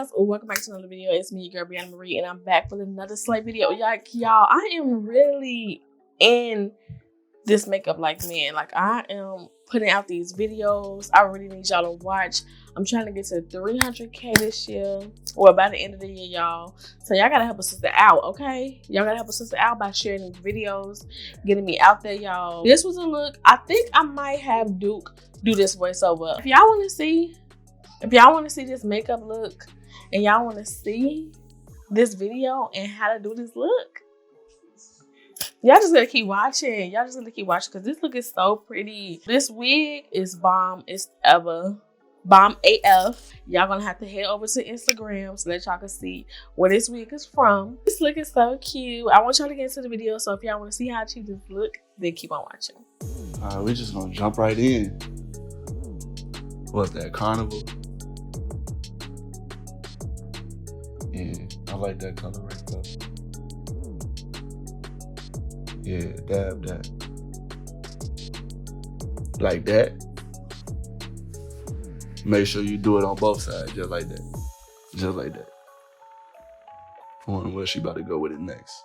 guys, welcome back to another video. It's me, your girl Briana Marie, and I'm back with another slay video. Y'all, I am really in this makeup like man. Like, I am putting out these videos. I really need y'all to watch. I'm trying to get to 300K this year, or by the end of the year, y'all. So y'all gotta help a sister out, okay? Y'all gotta help a sister out by sharing these videos, getting me out there, y'all. This was a look. I think I might have Duke do this voiceover. If y'all want to see this makeup look and y'all want to see this video and how to do this look, y'all just gotta keep watching. Y'all just gotta keep watching because this look is so pretty. This wig is bomb. It's ever bomb AF. Y'all gonna have to head over to Instagram so that y'all can see where this wig is from. This look is so cute. I want y'all to get into the video, so if y'all want to see how cute this look, then keep on watching. All right, we're just gonna jump right in. What's that, Carnival? Yeah, I like that color right there. Yeah, dab that. Like that. Make sure you do it on both sides, just like that. Just like that. I wonder where she about to go with it next.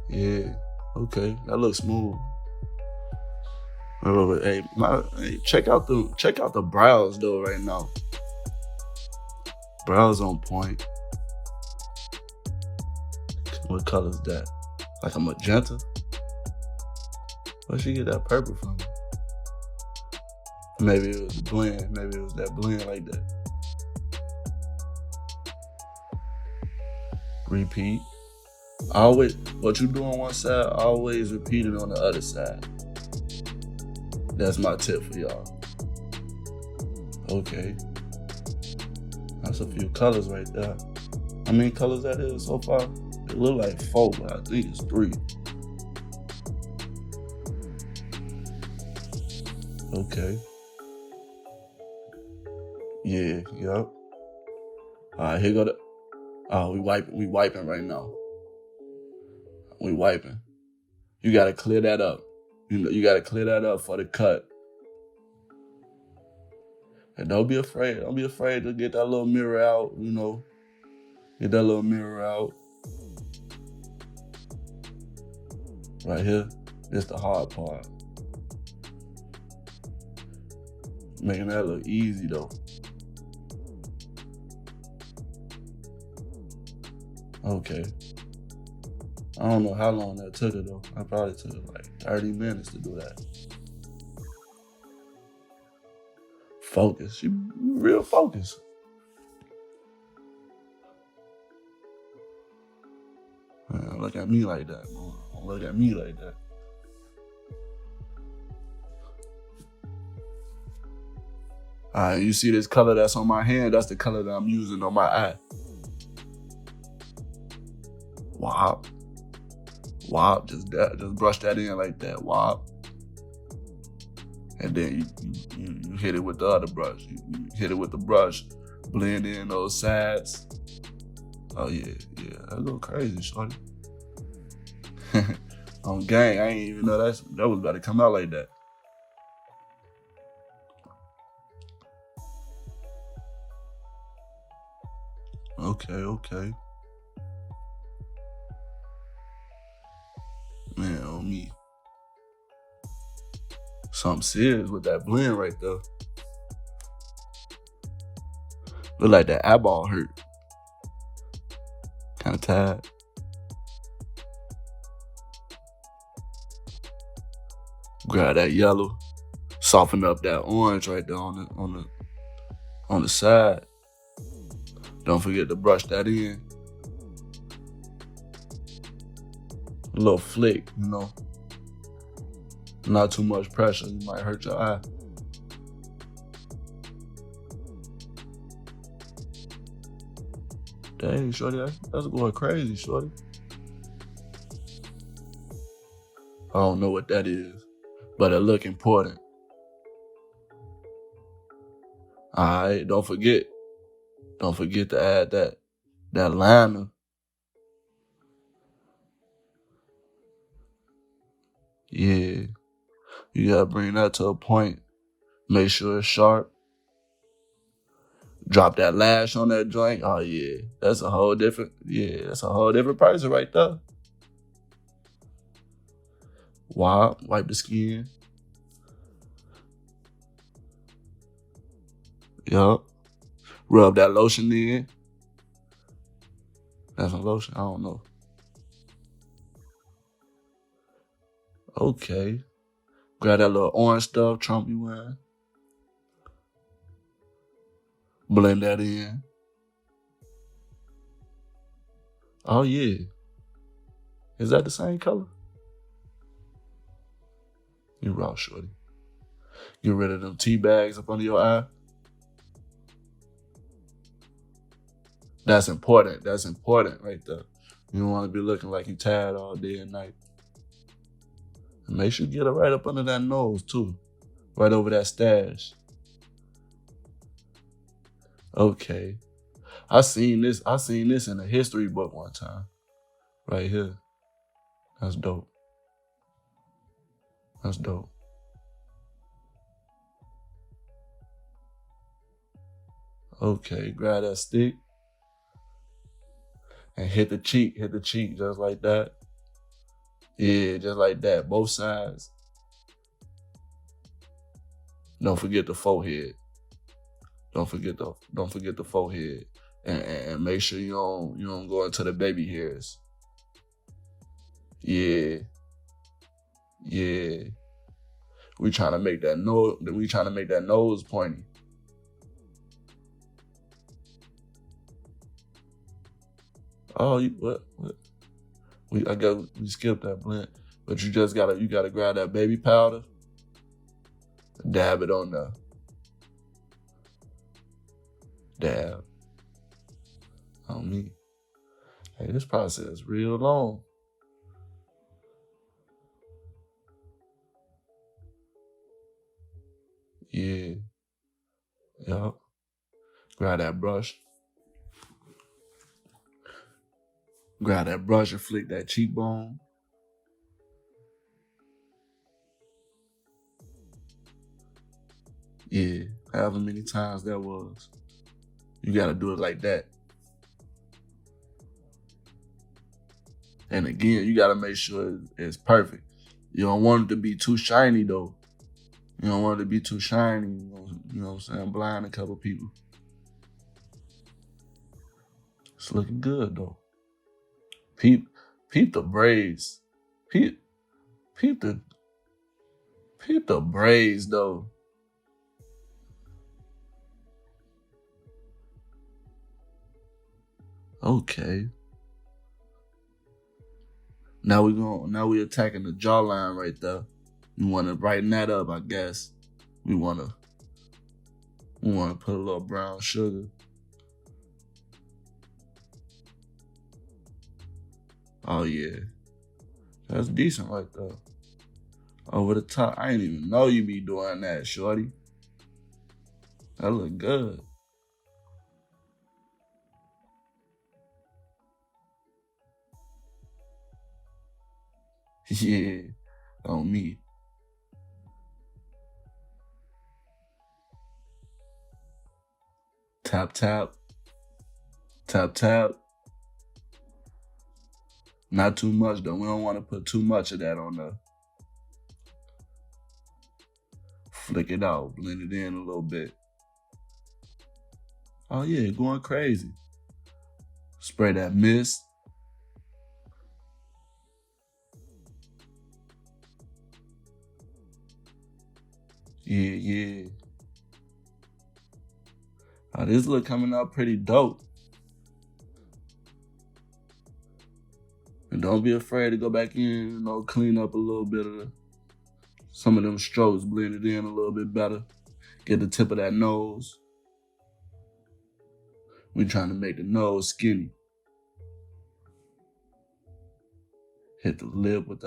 Yeah, okay, that looks smooth. Hey, check out the brows though right now. Brows on point. What color is that? Like a magenta? Where'd she get that purple from? Maybe it was a blend. Maybe it was that blend like that. Repeat. Always, what you do on one side, always repeat it on the other side. That's my tip for y'all. Okay. That's a few colors right there. How many colors that is so far? It look like 4, but I think it's 3. Okay. Yeah, yep. Alright, here go the. Oh, we wiping right now. We wiping. You gotta clear that up. You gotta clear that up for the cut. And don't be afraid. Don't be afraid to get that little mirror out, Get that little mirror out. Right here. This the hard part. Making that look easy though. Okay. I don't know how long that took it though. I probably took it like 30 minutes to do that. Focus. She real focused. Man, look at me like that, man. Don't look at me like that. Alright, you see this color that's on my hand? That's the color that I'm using on my eye. Wop. Wop, just brush that in like that. Wop. And then you hit it with the other brush. You hit it with the brush, blend in those sides. Oh yeah, that go crazy, shorty. On gang, I ain't even know that was about to come out like that. Okay. Man, on me. Something serious with that blend right there. Look like that eyeball hurt. Kind of tired. Grab that yellow, soften up that orange right there on the side. Don't forget to brush that in. A little flick, Not too much pressure, you might hurt your eye. Dang, shorty, that's going crazy, shorty. I don't know what that is, but it look important. Alright, don't forget to add that liner. Yeah. You gotta bring that to a point. Make sure it's sharp. Drop that lash on that joint. Oh yeah, that's a whole different person right there. Wipe the skin. Yup. Rub that lotion in. That's a lotion? I don't know. Okay. Grab that little orange stuff Trump you wearing. Blend that in. Oh yeah. Is that the same color? You raw, shorty. Get rid of them tea bags up under your eye. That's important. That's important right there. You don't want to be looking like you tired all day and night. And make sure you get it right up under that nose too. Right over that stash. Okay. I seen this in a history book one time. Right here. That's dope. That's dope. Okay, grab that stick and hit the cheek just like that. Yeah, just like that, both sides. Don't forget the forehead. Don't forget the forehead, and make sure you don't go into the baby hairs. Yeah. We trying to make that nose pointy. Oh, what? We skipped that blend, but you gotta grab that baby powder, dab it on there. Dab on me. Hey, this process is real long. Yeah. Yup. Grab that brush. Grab that brush and flick that cheekbone. Yeah, however many times that was. You gotta do it like that. And again, you gotta make sure it's perfect. You don't want it to be too shiny though. You don't want it to be too shiny, you know what I'm saying? Blind a couple people. It's looking good though. Peep the braids. Peep the braids though. Okay. Now we're attacking the jawline right there. We want to brighten that up, I guess. We want to put a little brown sugar. Oh yeah, that's decent right there. Over the top. I didn't even know you be doing that, shorty. That look good. Yeah, on me. Tap, tap. Tap, tap. Not too much though. We don't want to put too much of that on there. Flick it out. Blend it in a little bit. Oh yeah, going crazy. Spray that mist. Yeah. Oh, this look coming out pretty dope. And don't be afraid to go back in, clean up a little bit of some of them strokes, blend it in a little bit better. Get the tip of that nose. We're trying to make the nose skinny. Hit the lip with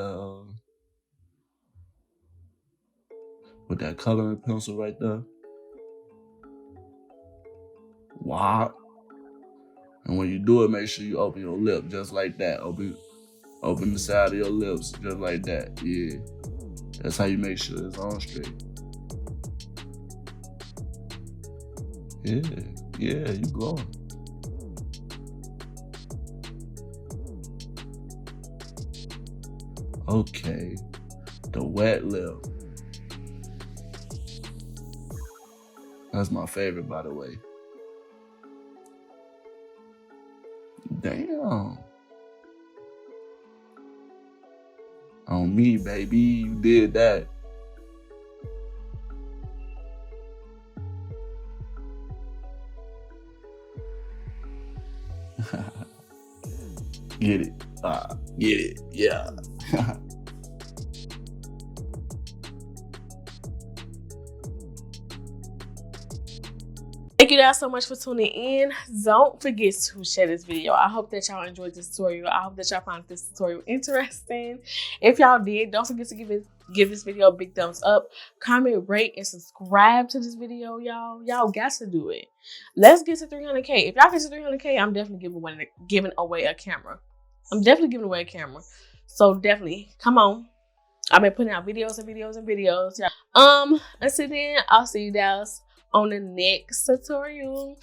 that coloring pencil right there. Wow. And when you do it, make sure you open your lip just like that. Open the side of your lips just like that. Yeah. That's how you make sure it's on straight. Yeah. Yeah, you glowing. Okay, the wet lip. That's my favorite, by the way. Damn. On me, baby, you did that. Get it. Get it. Yeah. Thank you guys so much for tuning in. Don't forget to share this video. I hope that y'all enjoyed this tutorial. I hope that y'all found this tutorial interesting. If y'all did, don't forget to give this video a big thumbs up, comment, rate, and subscribe to this video, y'all. Y'all got to do it. Let's get to 300K. If y'all get to 300K, I'm definitely giving away a camera. I'm definitely giving away a camera. So definitely, come on. I've been putting out videos and videos and videos. Until then, I'll see you guys on the next tutorial.